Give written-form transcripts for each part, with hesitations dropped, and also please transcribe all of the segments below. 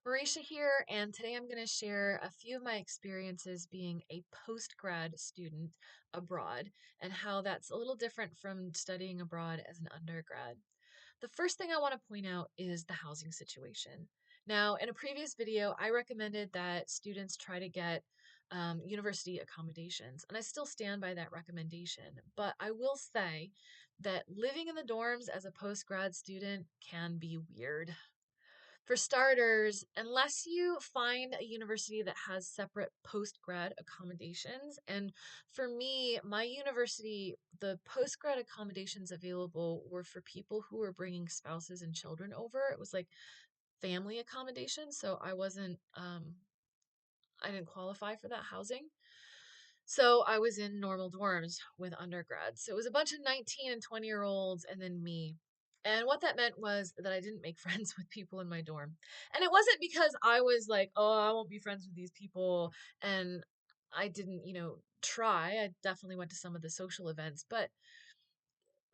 Marisha here, and today I'm going to share a few of my experiences being a postgrad student abroad and how that's a little different from studying abroad as an undergrad. The first thing I want to point out is the housing situation. Now, in a previous video, I recommended that students try to get university accommodations, and I still stand by that recommendation. But I will say that living in the dorms as a postgrad student can be weird. For starters, unless you find a university that has separate post-grad accommodations, and for me, my university, the post-grad accommodations available were for people who were bringing spouses and children over. It was like family accommodation, so I didn't qualify for that housing. So I was in normal dorms with undergrads. So it was a bunch of 19 and 20-year-olds and then me. And what that meant was that I didn't make friends with people in my dorm. And it wasn't because I was like, oh, I won't be friends with these people. And I didn't, try. I definitely went to some of the social events, but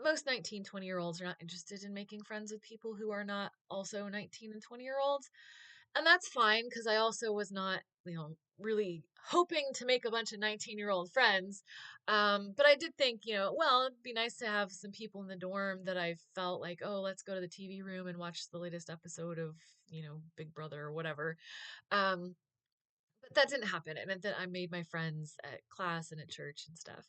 most 19, 20-year-olds are not interested in making friends with people who are not also 19 and 20-year-olds. And that's fine because I also was not, really hoping to make a bunch of 19-year-old friends. But I did think, well, it'd be nice to have some people in the dorm that I felt like, oh, let's go to the TV room and watch the latest episode of, Big Brother or whatever. Um, but that didn't happen. It meant that I made my friends at class and at church and stuff.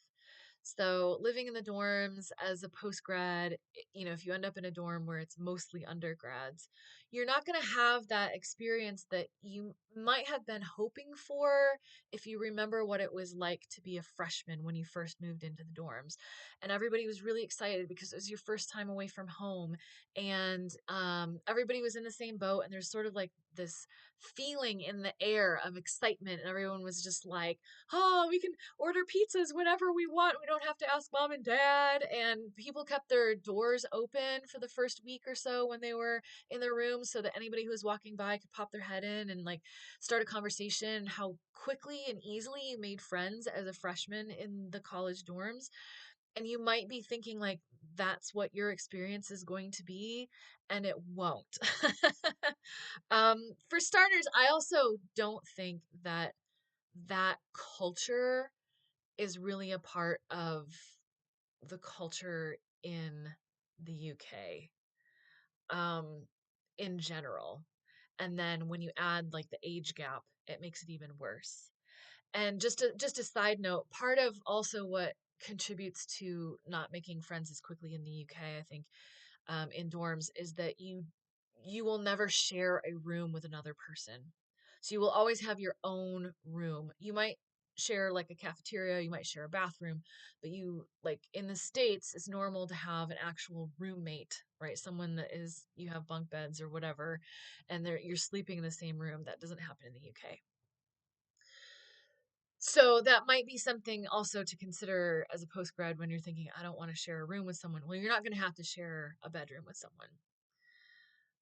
So living in the dorms as a post grad, if you end up in a dorm where it's mostly undergrads, you're not going to have that experience that you might have been hoping for if you remember what it was like to be a freshman when you first moved into the dorms. And everybody was really excited because it was your first time away from home, and everybody was in the same boat, and there's sort of like this feeling in the air of excitement, and everyone was just like, oh, we can order pizzas whenever we want. We don't have to ask mom and dad. And people kept their doors open for the first week or so when they were in their rooms so that anybody who was walking by could pop their head in and like start a conversation. How quickly and easily you made friends as a freshman in the college dorms. And you might be thinking like that's what your experience is going to be, and it won't. For starters, I also don't think that that culture is really a part of the culture in the UK, um, in general. And then when you add like the age gap, it makes it even worse. And just a side note, part of also what contributes to not making friends as quickly in the UK, I think, in dorms is that you will never share a room with another person. So you will always have your own room. You might share like a cafeteria, you might share a bathroom, but you like in the States, it's normal to have an actual roommate, right? Someone that is you have bunk beds or whatever, and you're sleeping in the same room. That doesn't happen in the UK. So that might be something also to consider as a postgrad when you're thinking, I don't want to share a room with someone. Well, you're not going to have to share a bedroom with someone,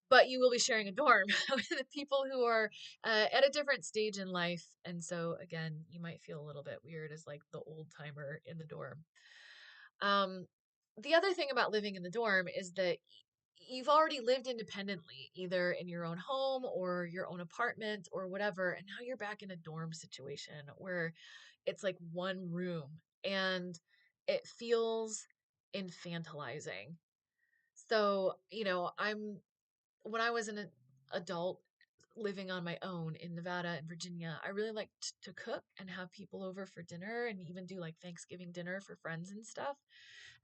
but you will be sharing a dorm with people who are at a different stage in life. And so, again, you might feel a little bit weird as like the old timer in the dorm. Um, the other thing about living in the dorm is that you've already lived independently, either in your own home or your own apartment or whatever. And now you're back in a dorm situation where it's like one room and it feels infantilizing. So, when I was an adult living on my own in Nevada and Virginia, I really liked to cook and have people over for dinner and even do like Thanksgiving dinner for friends and stuff.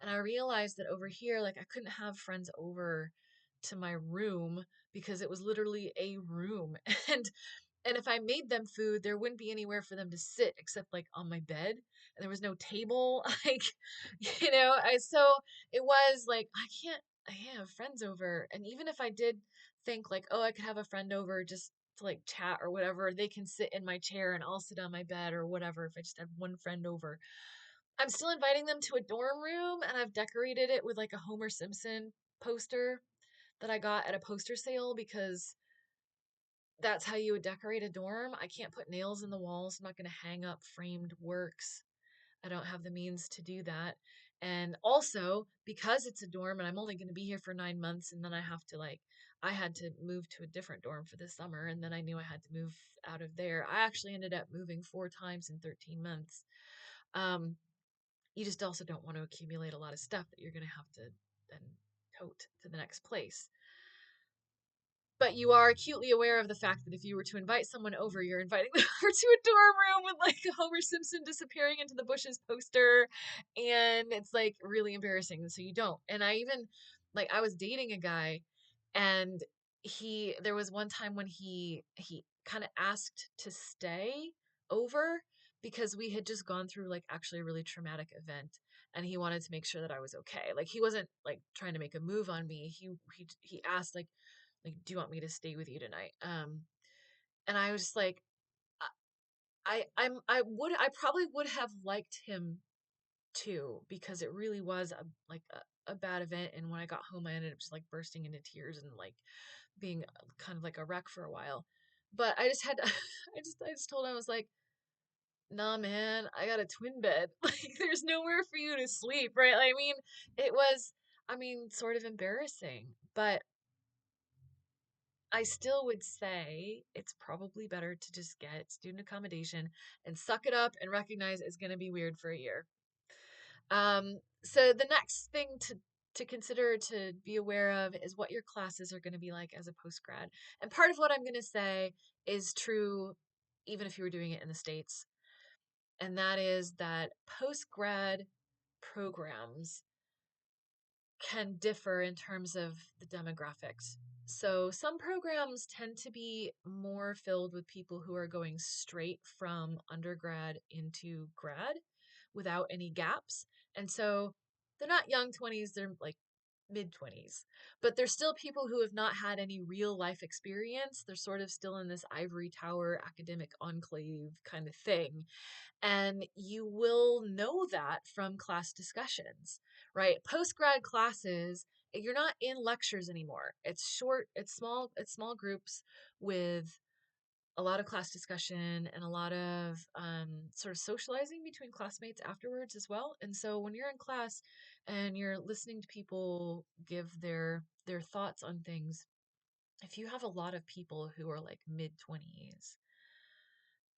And I realized that over here, like I couldn't have friends over to my room because it was literally a room. And if I made them food, there wouldn't be anywhere for them to sit except like on my bed. And there was no table. Like, so it was like, I can't have friends over. And even if I did think like, oh, I could have a friend over just to like chat or whatever, they can sit in my chair and I'll sit on my bed or whatever if I just have one friend over. I'm still inviting them to a dorm room, and I've decorated it with like a Homer Simpson poster that I got at a poster sale because that's how you would decorate a dorm. I can't put nails in the walls. I'm not going to hang up framed works. I don't have the means to do that. And also, because it's a dorm and I'm only going to be here for 9 months, and then I have to like, I had to move to a different dorm for the summer, and then I knew I had to move out of there. I actually ended up moving 4 times in 13 months. Um, you just also don't want to accumulate a lot of stuff that you're going to have to then tote to the next place. But you are acutely aware of the fact that if you were to invite someone over, you're inviting them over to a dorm room with like a Homer Simpson disappearing into the bushes poster, and it's like really embarrassing. So you don't. And I even like I was dating a guy, and there was one time when he kind of asked to stay over because we had just gone through like actually a really traumatic event, and he wanted to make sure that I was okay. Like he wasn't like trying to make a move on me. He asked like, do you want me to stay with you tonight? And I was just like, I probably would have liked him too, because it really was a bad event. And when I got home, I ended up just like bursting into tears and like being kind of like a wreck for a while. But I just had to, I just told him, I was like, nah, man, I got a twin bed. Like, there's nowhere for you to sleep, right? Like, I mean, it was, I mean, sort of embarrassing, but I still would say it's probably better to just get student accommodation and suck it up and recognize it's going to be weird for a year. So the next thing to consider, to be aware of, is what your classes are going to be like as a postgrad. And part of what I'm going to say is true even if you were doing it in the States. And that is that postgrad programs can differ in terms of the demographics. So some programs tend to be more filled with people who are going straight from undergrad into grad without any gaps. And so they're not young 20s, they're like mid 20s, but they're still people who have not had any real life experience. They're sort of still in this ivory tower academic enclave kind of thing. And you will know that from class discussions, right? Postgrad classes, you're not in lectures anymore. It's short, it's small groups with a lot of class discussion and a lot of sort of socializing between classmates afterwards as well. And so when you're in class and you're listening to people give their thoughts on things, if you have a lot of people who are like mid 20s,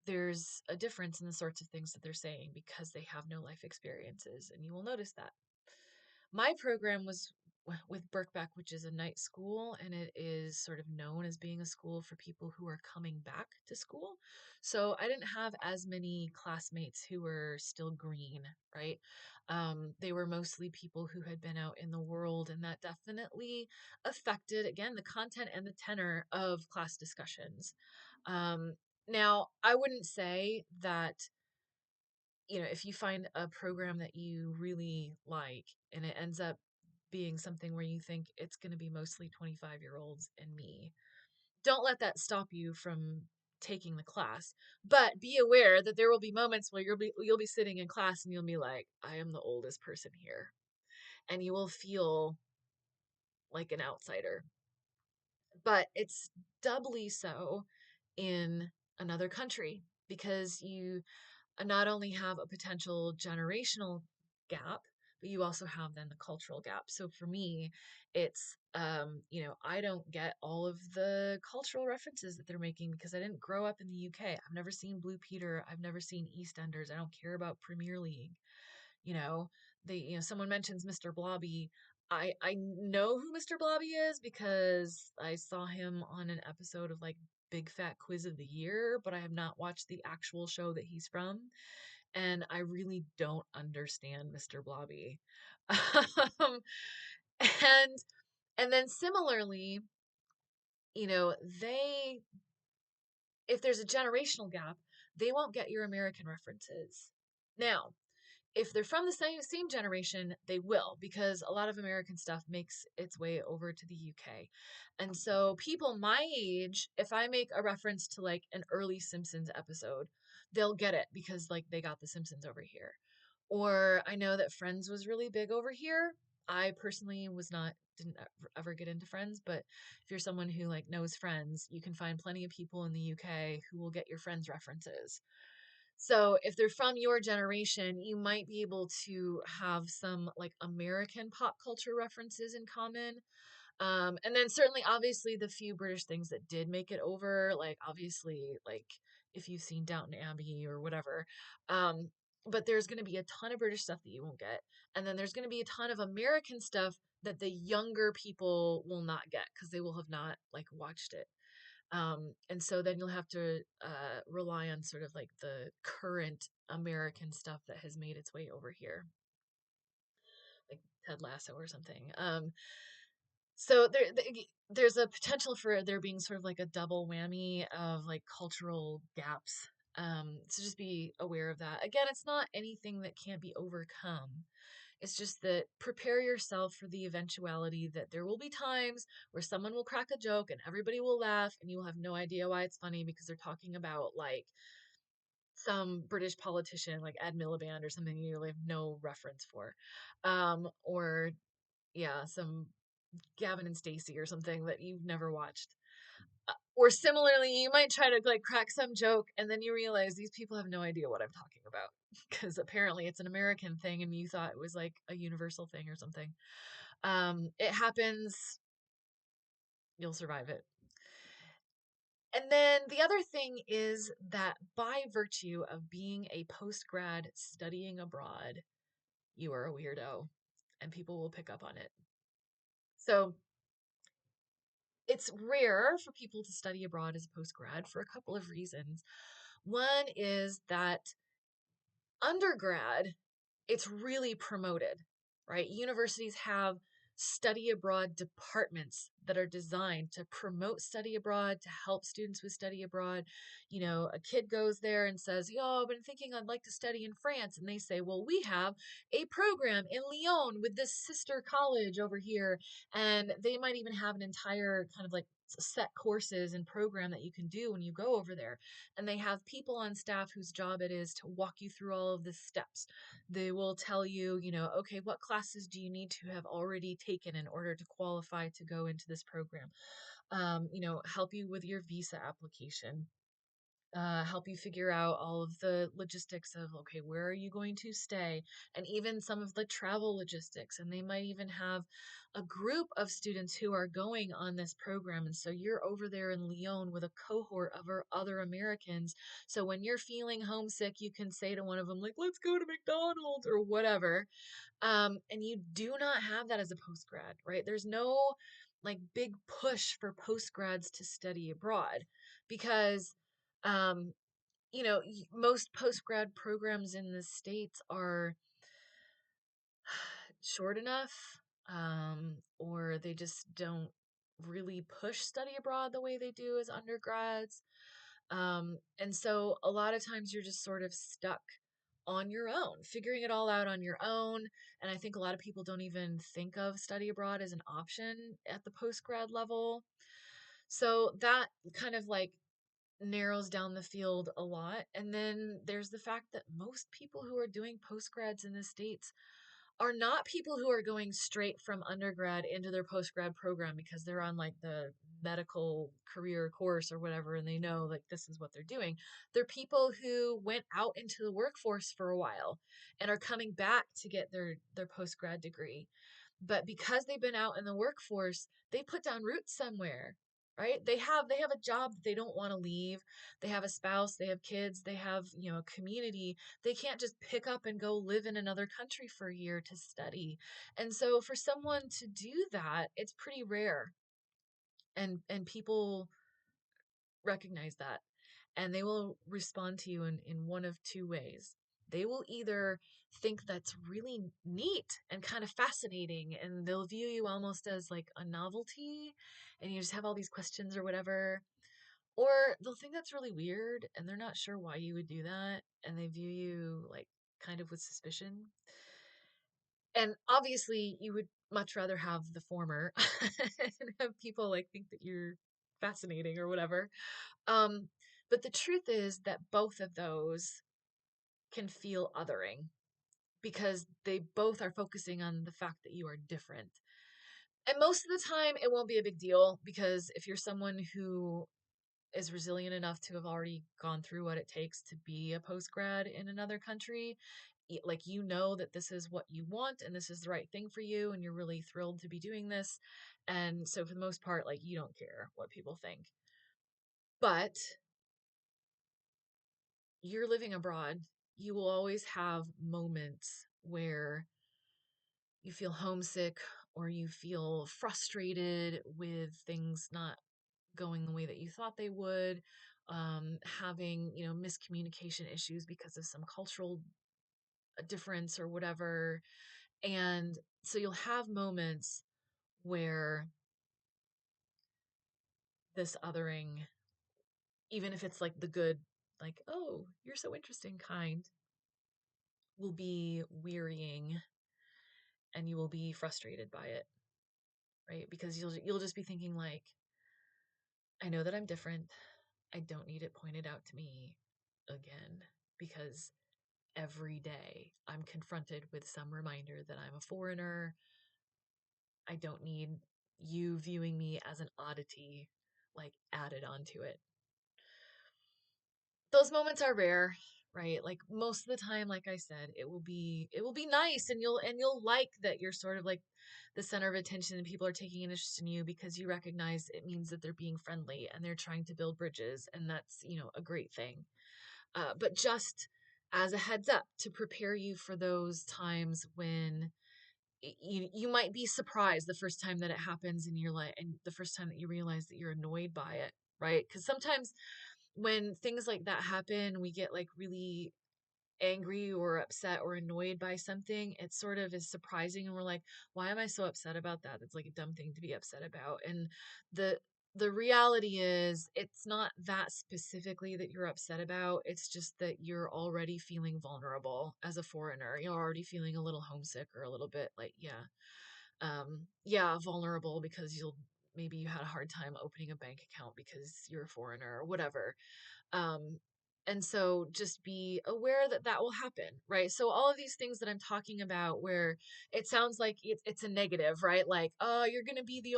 there's a difference in the sorts of things that they're saying because they have no life experiences, and you will notice that. My program was with Birkbeck, which is a night school, and it is sort of known as being a school for people who are coming back to school. So I didn't have as many classmates who were still green, right? They were mostly people who had been out in the world, and that definitely affected, again, the content and the tenor of class discussions. Um, Now, I wouldn't say that, if you find a program that you really like and it ends up being something where you think it's going to be mostly 25-year-olds and me, don't let that stop you from taking the class. But be aware that there will be moments where you'll be sitting in class and you'll be like, I am the oldest person here. And you will feel like an outsider. But it's doubly so in another country because you not only have a potential generational gap, but you also have then the cultural gap. So for me, it's I don't get all of the cultural references that they're making because I didn't grow up in the UK. I've never seen Blue Peter. I've never seen EastEnders. I don't care about Premier League. You know, someone mentions Mr. Blobby. I know who Mr. Blobby is because I saw him on an episode of like Big Fat Quiz of the Year, but I have not watched the actual show that he's from, and I really don't understand Mr. Blobby. um, and and then similarly, they if there's a generational gap, they won't get your American references. Now, if they're from the same generation, they will, because a lot of American stuff makes its way over to the UK. And so people my age, if I make a reference to like an early Simpsons episode, they'll get it because like they got the Simpsons over here. Or I know that Friends was really big over here. I personally didn't ever get into Friends, but if you're someone who like knows Friends, you can find plenty of people in the UK who will get your Friends references. So if they're from your generation, you might be able to have some like American pop culture references in common. And then certainly, obviously, the few British things that did make it over, like obviously, like if you've seen Downton Abbey or whatever, um, but there's going to be a ton of British stuff that you won't get, and then there's going to be a ton of American stuff that the younger people will not get because they will have not like watched it. And so then you'll have to rely on sort of like the current American stuff that has made its way over here, like Ted Lasso or something. So there's a potential for there being sort of like a double whammy of like cultural gaps. So just be aware of that. Again, it's not anything that can't be overcome. It's just that prepare yourself for the eventuality that there will be times where someone will crack a joke and everybody will laugh and you will have no idea why it's funny because they're talking about like some British politician like Ed Miliband or something you really have no reference for. Or yeah, some Gavin and Stacey or something that you've never watched. Or similarly, you might try to like crack some joke and then you realize these people have no idea what I'm talking about because apparently it's an American thing and you thought it was like a universal thing or something. It happens, you'll survive it. And then the other thing is that by virtue of being a postgrad studying abroad, you are a weirdo and people will pick up on it. So it's rare for people to study abroad as a postgrad for a couple of reasons. One is that undergrad, it's really promoted, right? Universities have study abroad departments that are designed to promote study abroad, to help students with study abroad. You know, a kid goes there and says, Yo, I've been thinking I'd like to study in France. And they say, Well, we have a program in Lyon with this sister college over here. And they might even have an entire kind of like set courses and program that you can do when you go over there. And they have people on staff whose job it is to walk you through all of the steps. They will tell you, you know, okay, what classes do you need to have already taken in order to qualify to go into this program? You know, help you with your visa application, help you figure out all of the logistics of, okay, where are you going to stay? And even some of the travel logistics. And they might even have a group of students who are going on this program. And so you're over there in Lyon with a cohort of other Americans. So when you're feeling homesick, you can say to one of them, like, let's go to McDonald's or whatever. And you do not have that as a postgrad, right? There's no like big push for postgrads to study abroad because um, you know, most postgrad programs in the States are short enough, or they just don't really push study abroad the way they do as undergrads. And so a lot of times you're just sort of stuck on your own, figuring it all out on your own. And I think a lot of people don't even think of study abroad as an option at the postgrad level. So that kind of like narrows down the field a lot. And then there's the fact that most people who are doing postgrads in the States are not people who are going straight from undergrad into their postgrad program because they're on like the medical career course or whatever and they know like this is what they're doing. They're people who went out into the workforce for a while and are coming back to get their postgrad degree. But because they've been out in the workforce, they put down roots somewhere, right? They have a job that they don't want to leave. They have a spouse, they have kids, they have, you know, a community. They can't just pick up and go live in another country for a year to study. And so for someone to do that, it's pretty rare. And people recognize that and they will respond to you in one of two ways. They will either think that's really neat and kind of fascinating, and they'll view you almost as like a novelty, and you just have all these questions or whatever. Or they'll think that's really weird and they're not sure why you would do that, and they view you like kind of with suspicion. And obviously, you would much rather have the former and have people like think that you're fascinating or whatever. Um, but the truth is that both of those can feel othering because they both are focusing on the fact that you are different. And most of the time, it won't be a big deal because if you're someone who is resilient enough to have already gone through what it takes to be a postgrad in another country, like you know that this is what you want and this is the right thing for you and you're really thrilled to be doing this. And so for the most part, like you don't care what people think. But you're living abroad, you will always have moments where you feel homesick or you feel frustrated with things not going the way that you thought they would, having, miscommunication issues because of some cultural difference or whatever. And so you'll have moments where this othering, even if it's like the good, like, oh, you're so interesting kind, will be wearying and you will be frustrated by it, right? Because you'll just be thinking like, I know that I'm different. I don't need it pointed out to me again because every day I'm confronted with some reminder that I'm a foreigner. I don't need you viewing me as an oddity, like added onto it. Those moments are rare, right? Like most of the time, like I said, it will be nice and you'll like that you're sort of like the center of attention and people are taking an interest in you because you recognize it means that they're being friendly and they're trying to build bridges, and that's, a great thing. But just as a heads up to prepare you for those times when you might be surprised the first time that it happens in your life and the first time that you realize that you're annoyed by it, right? Because sometimes when things like that happen, we get like really angry or upset or annoyed by something. It sort of is surprising and we're like, why am I so upset about that? That's like a dumb thing to be upset about. And the the reality is it's not that specifically that you're upset about. It's just that you're already feeling vulnerable as a foreigner. You're already feeling a little homesick or a little bit like, yeah, vulnerable because maybe you had a hard time opening a bank account because you're a foreigner or whatever. um, and so just be aware that that will happen, right? So all of these things that I'm talking about where it sounds like it's a negative, right? Like, oh, you're going to be the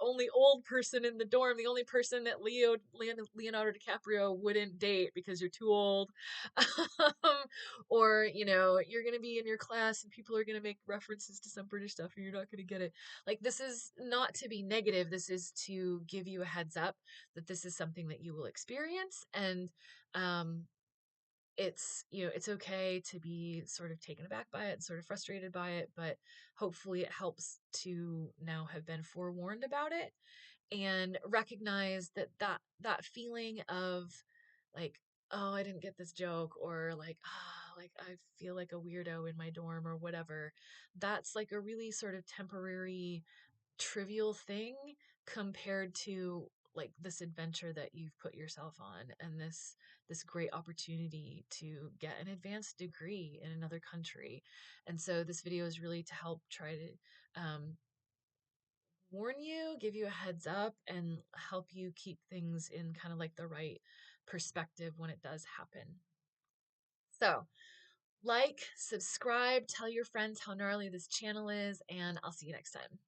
only old person in the dorm, the only person that Leonardo DiCaprio wouldn't date because you're too old. Or, you're going to be in your class and people are going to make references to some British stuff and you're not going to get it. Like, this is not to be negative. This is to give you a heads up that this is something that you will experience. And um, it's okay to be sort of taken aback by it and sort of frustrated by it, but hopefully it helps to now have been forewarned about it and recognize that feeling of like, oh, I didn't get this joke, or like, like I feel like a weirdo in my dorm or whatever. That's like a really sort of temporary trivial thing compared to like this adventure that you've put yourself on, and this great opportunity to get an advanced degree in another country. And so this video is really to help try to warn you, give you a heads up, and help you keep things in kind of like the right perspective when it does happen. So like, subscribe, tell your friends how gnarly this channel is, and I'll see you next time.